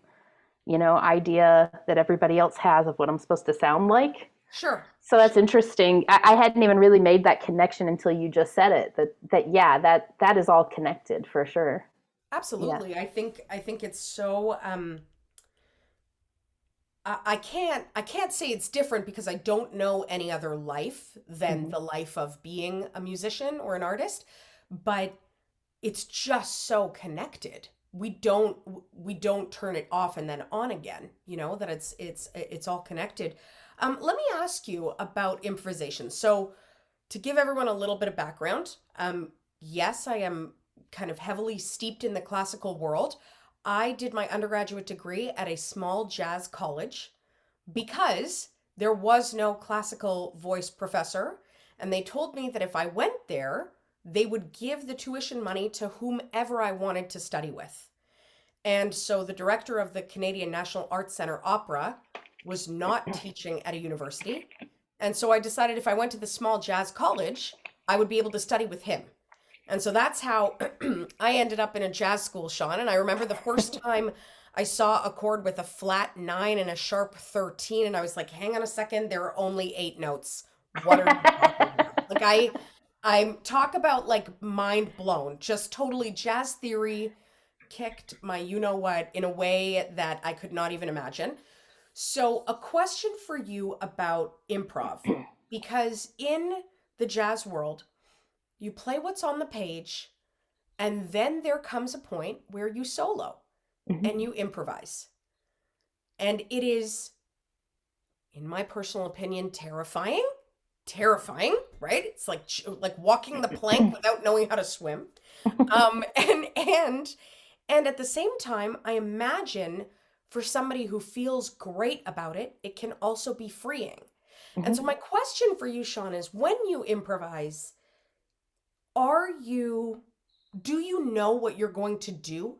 idea that everybody else has of what I'm supposed to sound like. Sure. So that's Sure. interesting. I hadn't even really made that connection until you just said it. That yeah, that is all connected for sure. Yeah. Absolutely. I think it's so I can't say it's different because I don't know any other life than Mm-hmm. the life of being a musician or an artist, but it's just so connected. We don't turn it off and then on again, that it's all connected. Let me ask you about improvisation. So to give everyone a little bit of background, yes, I am kind of heavily steeped in the classical world. I did my undergraduate degree at a small jazz college because there was no classical voice professor. And they told me that if I went there, they would give the tuition money to whomever I wanted to study with. And so the director of the Canadian National Arts Centre Opera was not teaching at a university. And so I decided if I went to the small jazz college, I would be able to study with him. And so that's how I ended up in a jazz school, Shawn. And I remember the first time I saw a chord with a flat nine and a sharp 13, and I was like, hang on a second, there are only eight notes. What are you talking about? Like I talk about like mind blown, just totally jazz theory kicked my you know what in a way that I could not even imagine. So, a question for you about improv, because in the jazz world, you play what's on the page, and then there comes a point where you solo Mm-hmm. and you improvise. And it is, in my personal opinion, terrifying. Terrifying, right? It's like walking the plank without knowing how to swim. Um, and and and at the same time, I imagine for somebody who feels great about it, it can also be freeing. And so Mm-hmm. my question for you, Shawn, is when you improvise, are you do you know what you're going to do?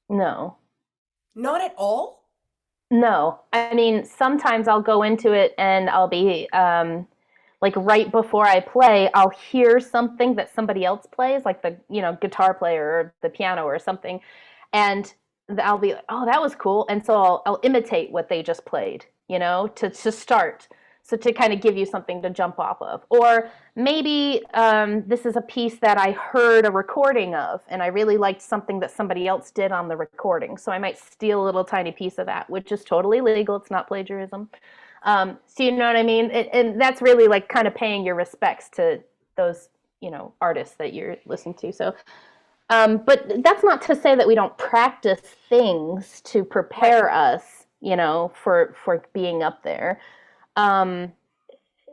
No. Not at all? No. I mean, sometimes I'll go into it and I'll be like right before I play, I'll hear something that somebody else plays, like the, guitar player or the piano or something. And I'll be like, oh, that was cool. And so I'll imitate what they just played, to start. So to kind of give you something to jump off of. Or maybe this is a piece that I heard a recording of, and I really liked something that somebody else did on the recording. So I might steal a little tiny piece of that, which is totally legal. It's not plagiarism. So you know what I mean? And that's really like kind of paying your respects to those, artists that you're listening to. So, but that's not to say that we don't practice things to Right. prepare us, for being up there. Um,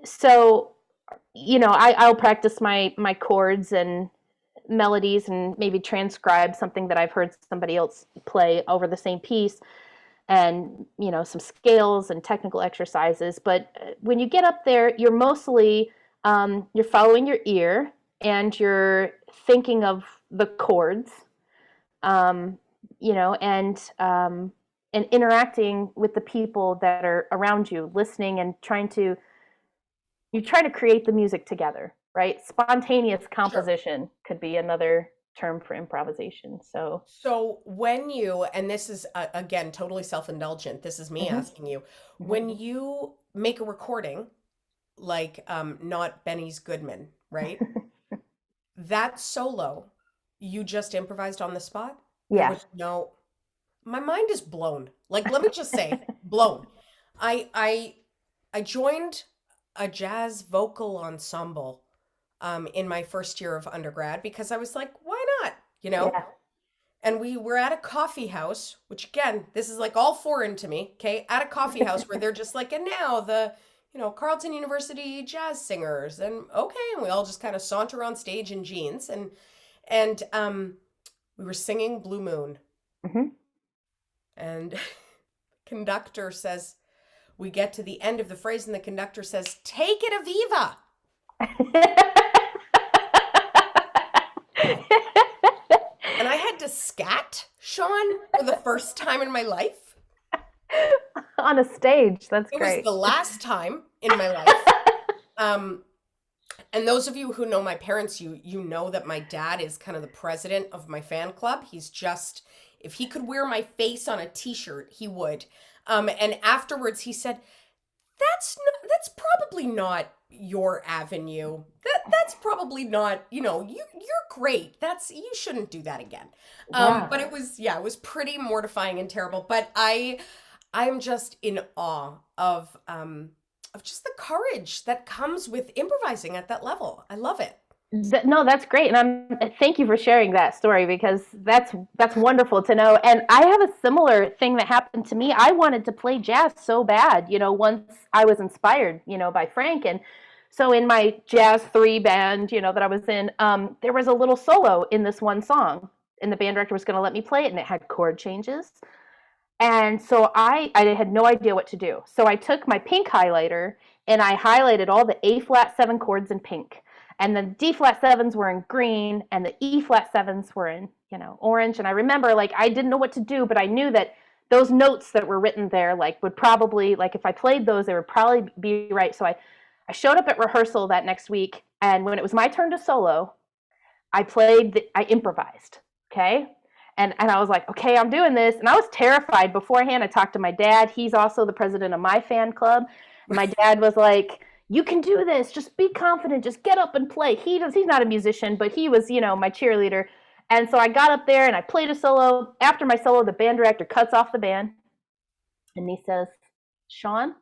so I'll practice my chords and melodies and maybe transcribe something that I've heard somebody else play over the same piece, and some scales and technical exercises. But when you get up there, you're mostly you're following your ear and you're thinking of the chords, um, and interacting with the people that are around you, listening and you try to create the music together, right? Spontaneous Sure. composition could be another. term for improvisation. So, So when you, and this is again totally self-indulgent, this is me mhm, asking you, mhm. when you make a recording, like not Benny's Goodman, right? That solo, you just improvised on the spot? There Yeah. was no, my mind is blown. Like, let me just say, blown. I I I joined a jazz vocal ensemble in my first year of undergrad because I was like, why not? You know? Yeah. And we were at a coffee house, which again, this is like all foreign to me, okay? At a coffee house where they're just like, and now the, Carleton University jazz singers, and okay, and we all just kind of saunter on stage in jeans, and we were singing Blue Moon, Mhm. and conductor says, we get to the end of the phrase, and the conductor says, "Take it, Aviva." And I had to scat, Shawn, for the first time in my life. On a stage. That's It was great. the last time in my life. Um, and those of you who know my parents, you know that my dad is kind of the president of my fan club. He's just, if he could wear my face on a t-shirt, he would. And afterwards he said, that's probably not your avenue. That's probably not, you're great. That's you shouldn't do that again. Yeah. But it was, yeah, it was pretty mortifying and terrible. But I'm just in awe of just the courage that comes with improvising at that level. I love it. No, that's great, and thank you for sharing that story because that's wonderful to know. And I have a similar thing that happened to me. I wanted to play jazz so bad, once I was inspired, by Frank, and so in my jazz three band, that I was in, there was a little solo in this one song, and the band director was going to let me play it, and it had chord changes, and so I had no idea what to do. So I took my pink highlighter and I highlighted all the A flat seven chords in pink. And the D flat sevens were in green and the E flat sevens were in, orange. And I remember like I didn't know what to do, but I knew that those notes that were written there like would probably like if I played those, they would probably be right. So I showed up at rehearsal that next week, and when it was my turn to solo, I improvised. Okay. And I was like, okay, I'm doing this. And I was terrified beforehand. I talked to my dad. He's also the president of my fan club. And my dad was like, you can do this. Just be confident. Just get up and play. He's not a musician, but he was, my cheerleader. And so I got up there and I played a solo. After my solo, the band director cuts off the band and he says, Shawn,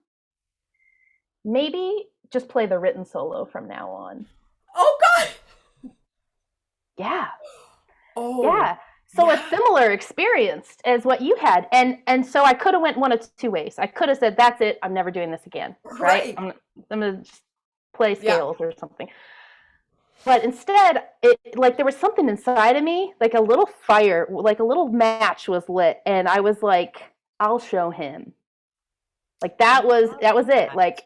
maybe just play the written solo from now on. Oh God. Yeah. Oh, Yeah. So a yeah. similar experience as what you had. And so I could have went one of two ways. I could have said, that's it, I'm never doing this again. Right? Right. I'm gonna just play Yeah. scales or something. But instead, it like there was something inside of me, like a little fire, like a little match was lit, and I was like, I'll show him. Like I that was love it. that. Like,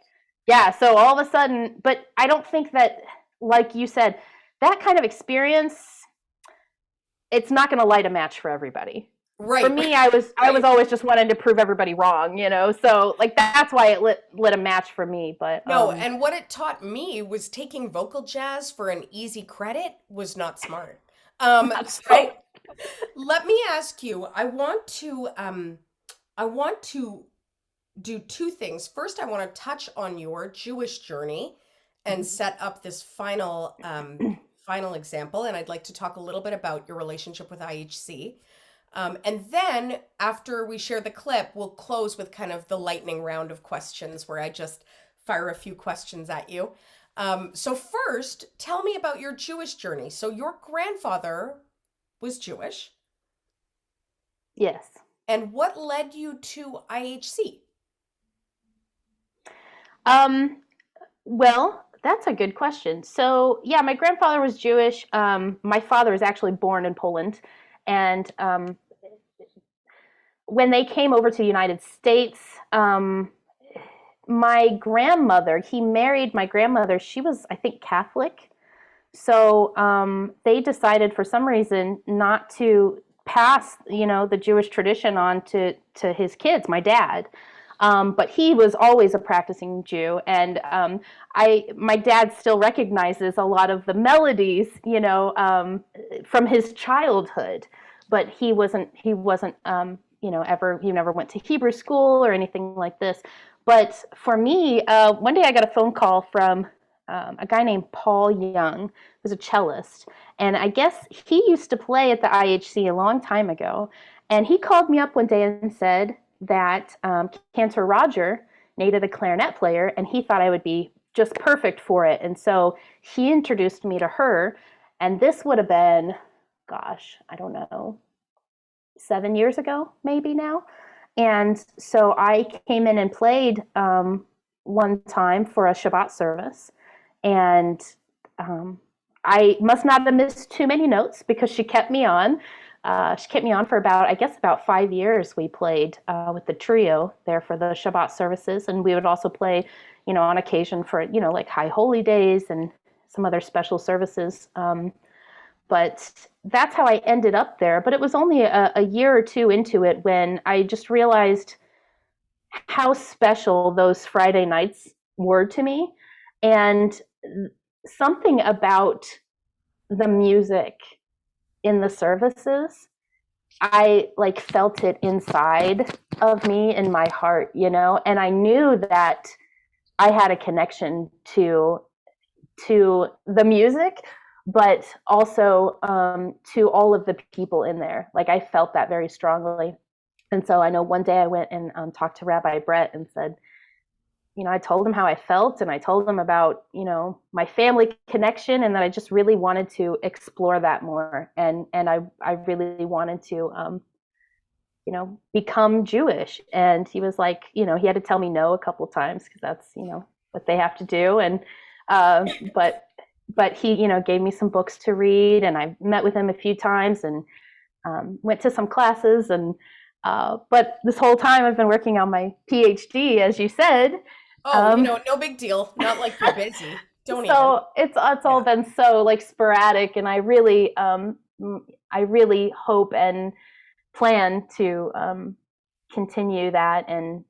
yeah, so all of a sudden, but I don't think that, like you said, that kind of experience, it's not going to light a match for everybody. For Right. me, I was Right. always just wanting to prove everybody wrong, So like that's why it lit a match for me. But No, and what it taught me was taking vocal jazz for an easy credit was not smart. that's right. So let me ask you, I want to do two things. First, I want to touch on your Jewish journey and Mhm. set up this final example. And I'd like to talk a little bit about your relationship with IHC. And then after we share the clip, we'll close with kind of the lightning round of questions where I just fire a few questions at you. So first, tell me about your Jewish journey. So your grandfather was Jewish, Yes. and what led you to IHC? Um, well, that's a good question. So, yeah, my grandfather was Jewish. My father was actually born in Poland. And when they came over to the United States, my grandmother, he married my grandmother. She was, I think, Catholic. So they decided for some reason not to pass, the Jewish tradition on to his kids, my dad. But he was always a practicing Jew, and my dad still recognizes a lot of the melodies, from his childhood. But he never went to Hebrew school or anything like this. But for me, one day I got a phone call from a guy named Paul Young, who's a cellist. And I guess he used to play at the IHC a long time ago. And he called me up one day and said that Cantor Roger needed a clarinet player, and he thought I would be just perfect for it. And so he introduced me to her. And this would have been, gosh, I don't know, 7 years ago, maybe now. And so I came in and played one time for a Shabbat service. And I must not have missed too many notes because she kept me on. She kept me on for about 5 years. We played with the trio there for the Shabbat services. And we would also play, on occasion for, like High Holy Days and some other special services. But that's how I ended up there. But it was only a year or two into it when I just realized how special those Friday nights were to me. And something about the music in the services, I felt it inside of me in my heart, and I knew that I had a connection to the music, but also to all of the people in there. I felt that very strongly. And so I know one day I went and talked to Rabbi Brett and said, I told him how I felt, and I told him about, my family connection, and that I just really wanted to explore that more. And I really wanted to, become Jewish. And he was like, he had to tell me no a couple times because that's, what they have to do. And, but he, gave me some books to read, and I met with him a few times and went to some classes. And, but this whole time I've been working on my PhD, as you said. Oh, no big deal. Not like you're busy. Don't so even. It's all been so sporadic, and I really hope and plan to continue that and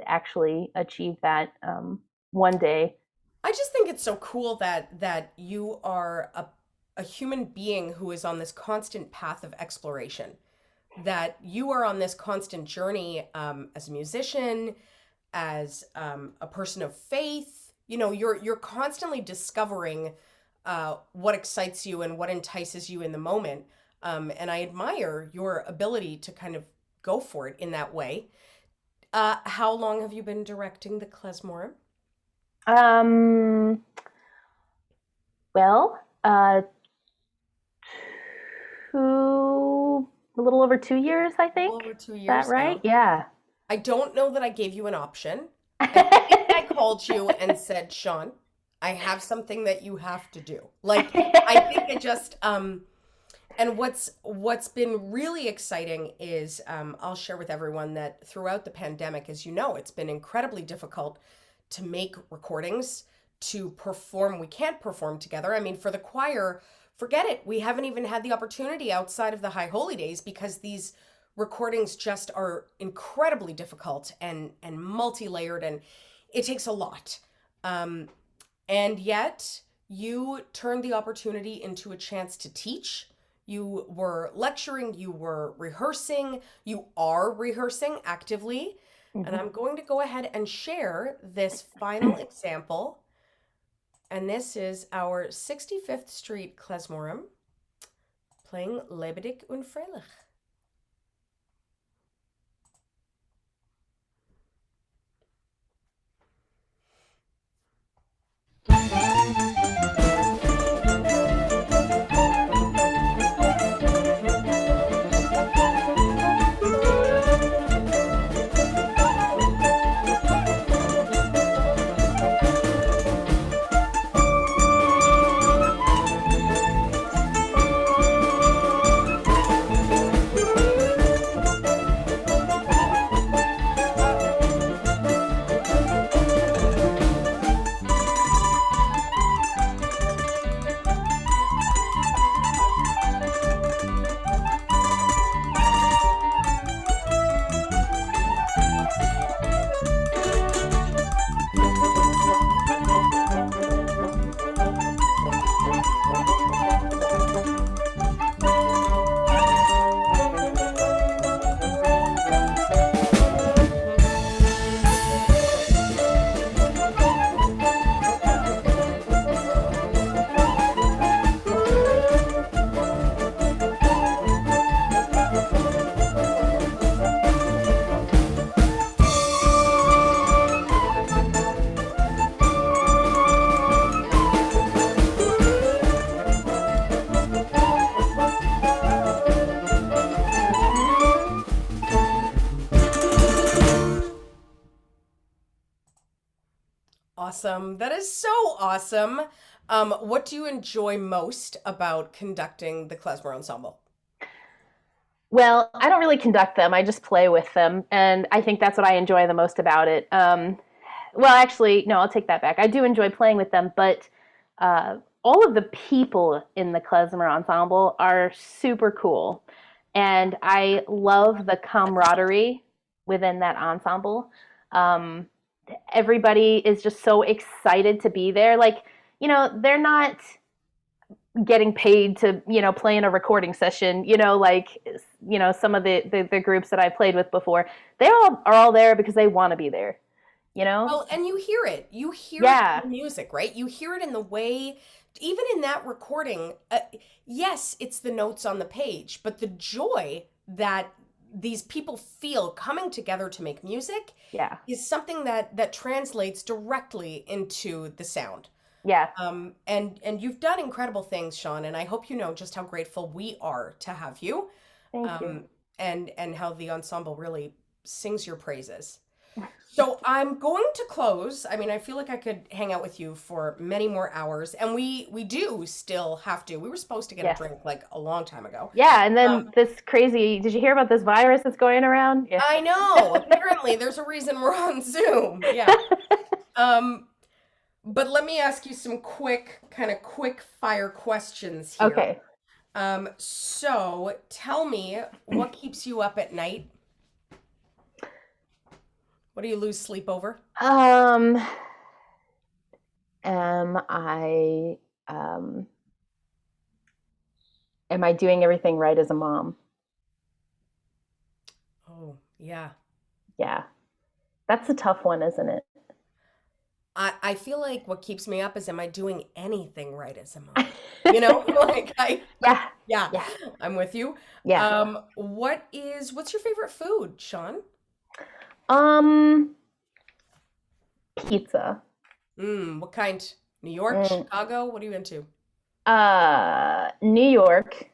actually achieve that one day. I just think it's so cool that you are a human being who is on this constant path of exploration, that you are on this constant journey as a musician, as a person of faith. You're constantly discovering what excites you and what entices you in the moment. And I admire your ability to kind of go for it in that way. How long have you been directing the klezmorim? Well, a little over 2 years, I think. A little over 2 years. Is that right? Now. Yeah. I don't know that I gave you an option. I think I called you and said, Shawn, I have something that you have to do. I think it just, and what's been really exciting is, I'll share with everyone that throughout the pandemic, as you know, it's been incredibly difficult to make recordings, to perform. We can't perform together. I mean, for the choir, forget it. We haven't even had the opportunity outside of the High Holy Days because these recordings just are incredibly difficult and multi-layered, and it takes a lot. And yet you turned the opportunity into a chance to teach. You were lecturing, you were rehearsing, you are rehearsing actively. Mm-hmm. And I'm going to go ahead and share this final example. And this is our 65th Street Klezmorim playing Lebendig und Freilich. awesome. That is so awesome. What do you enjoy most about conducting the klezmer ensemble? Well, I don't really conduct them. I just play with them, and I think that's what I enjoy the most about it. Well, actually, no, I'll take that back. I do enjoy playing with them, but all of the people in the klezmer ensemble are super cool, and I love the camaraderie within that ensemble. Um, Everybody is just so excited to be there. Like, they're not getting paid to play in a recording session, like some of the groups that I played with before. They all are all there because they want to be there, you know. Well, and you hear it. You hear it in Yeah, the music, right? You hear it in the way, even in that recording. Yes, it's the notes on the page, but the joy that these people feel coming together to make music yeah, is something that translates directly into the sound. yeah. And you've done incredible things, Shawn, and I hope you know just how grateful we are to have you, Thank you. um, and how the ensemble really sings your praises. So I'm going to close. I mean, I feel like I could hang out with you for many more hours, and we do still have to. We were supposed to get a Yes. drink like a long time ago. Yeah, and Um, then this crazy. Did you hear about this virus that's going around? Yeah. I know. Apparently, there's a reason we're on Zoom. Yeah. Um, but let me ask you some quick fire questions here. Okay. So tell me what keeps you up at night? What do you lose sleep over? Um, am I um am I doing everything right as a mom? Oh, yeah. Yeah. That's a tough one, isn't it? I feel like what keeps me up is am I doing anything right as a mom? You know, like Yeah. yeah, Yeah. I'm with you. Yeah. What's your favorite food, Shawn? Um, Pizza. What kind? New York, Mm, Chicago? What are you into? New York,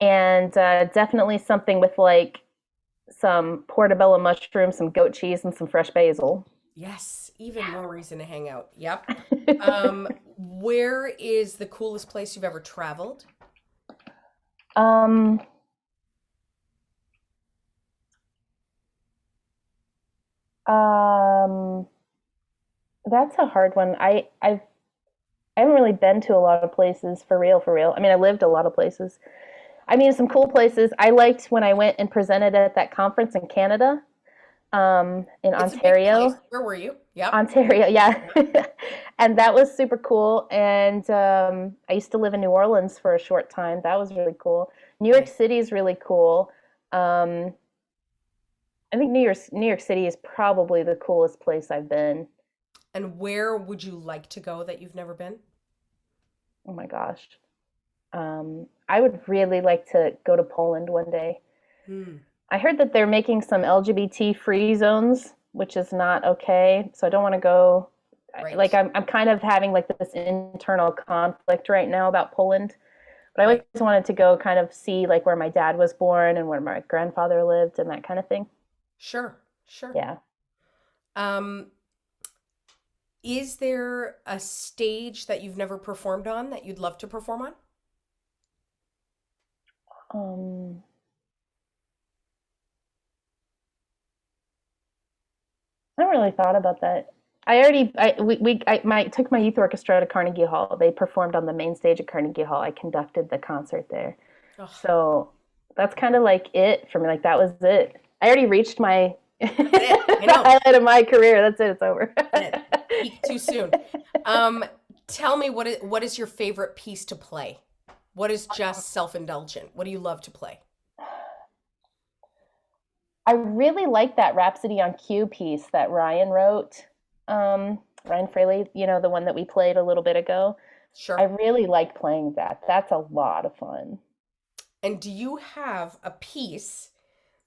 and definitely something with like some portobello mushrooms, some goat cheese, and some fresh basil. Yes, even more reason to hang out. Yep. Where is the coolest place you've ever traveled? um, um, that's a hard one. I haven't really been to a lot of places for real, for real. I mean, I lived a lot of places. I mean, some cool places. I liked when I went and presented at that conference in Canada, in It's a big place. Ontario. Where were you? Yep. Ontario, yeah. Yep. And that was super cool. And I used to live in New Orleans for a short time. That was really cool. New York Nice. City is really cool. Um, I think New York City is probably the coolest place I've been. And where would you like to go that you've never been? Oh my gosh. I would really like to go to Poland one day. Hmm. I heard that they're making some LGBT free zones, which is not okay. So I don't want to go. Like Right. I'm kind of having like this internal conflict right now about Poland. But I always Right. wanted to go kind of see like where my dad was born and where my grandfather lived and that kind of thing. Sure. Sure. Yeah. Um, is there a stage that you've never performed on that you'd love to perform on? Um, I haven't really thought about that. I already took my youth orchestra to Carnegie Hall. They performed on the main stage at Carnegie Hall. I conducted the concert there. Oh, So that's kind of like it for me. Like that was it. I already reached my that's it. I the know. highlight of my career. That's it. It's over. That's it. Peak too soon. Um, Tell me what is your favorite piece to play? What is just self-indulgent? What do you love to play? I really like that Rhapsody on Cue piece that Ryan wrote. Ryan Fraley, the one that we played a little bit ago. I Sure. really like playing that. That's a lot of fun. And do you have a piece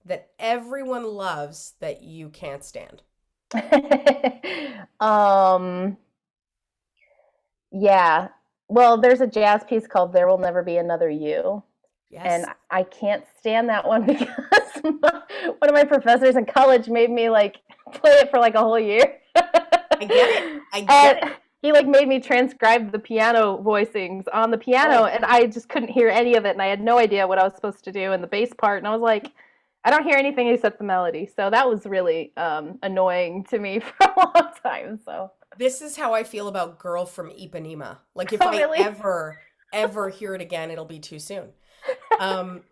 that everyone loves that you can't stand? um, yeah. Well, there's a jazz piece called There Will Never Be Another You. And Yes. I can't stand that one because one of my professors in college made me like play it for like a whole year. I get it. I get And it. he like made me transcribe the piano voicings on the piano, Oh, and I just couldn't hear any of it, and I had no idea what I was supposed to do in the bass part, and I was like, I don't hear anything except the melody. So that was really annoying to me for a long time. So this is how I feel about Girl from Ipanema. Like if oh I really? ever hear it again, it'll be too soon. Um,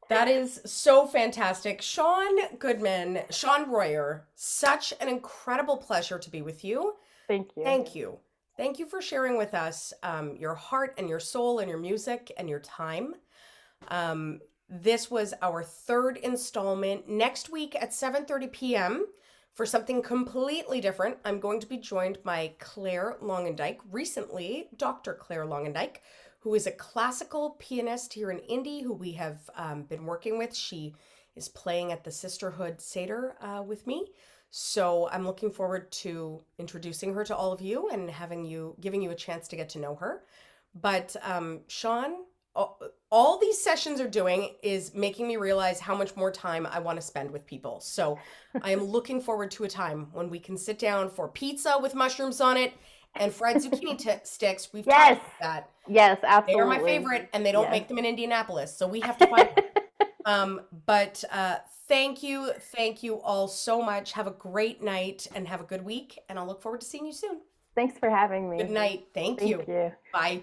that is so fantastic. Shawn Goodman, Shawn Royer, such an incredible pleasure to be with you. Thank you. Thank you. Thank you for sharing with us your heart and your soul and your music and your time. This was our third installment. Next week at 7:30 p.m. for something completely different, I'm going to be joined by Claire Longendijk, recently Dr. Claire Longendijk, who is a classical pianist here in Indy, who we have been working with. She is playing at the Sisterhood Seder with me. So I'm looking forward to introducing her to all of you and giving you a chance to get to know her. But Shawn, all these sessions are doing is making me realize how much more time I want to spend with people. So I am looking forward to a time when we can sit down for pizza with mushrooms on it and fried zucchini sticks. We've talked Yes. about that. Yes, They are my absolutely. favorite, and they don't Yes. make them in Indianapolis, so we have to find one. But thank you all so much. Have a great night and have a good week, and I'll look forward to seeing you soon. Thanks for having Good me. night. Thank Thank you. you. Bye.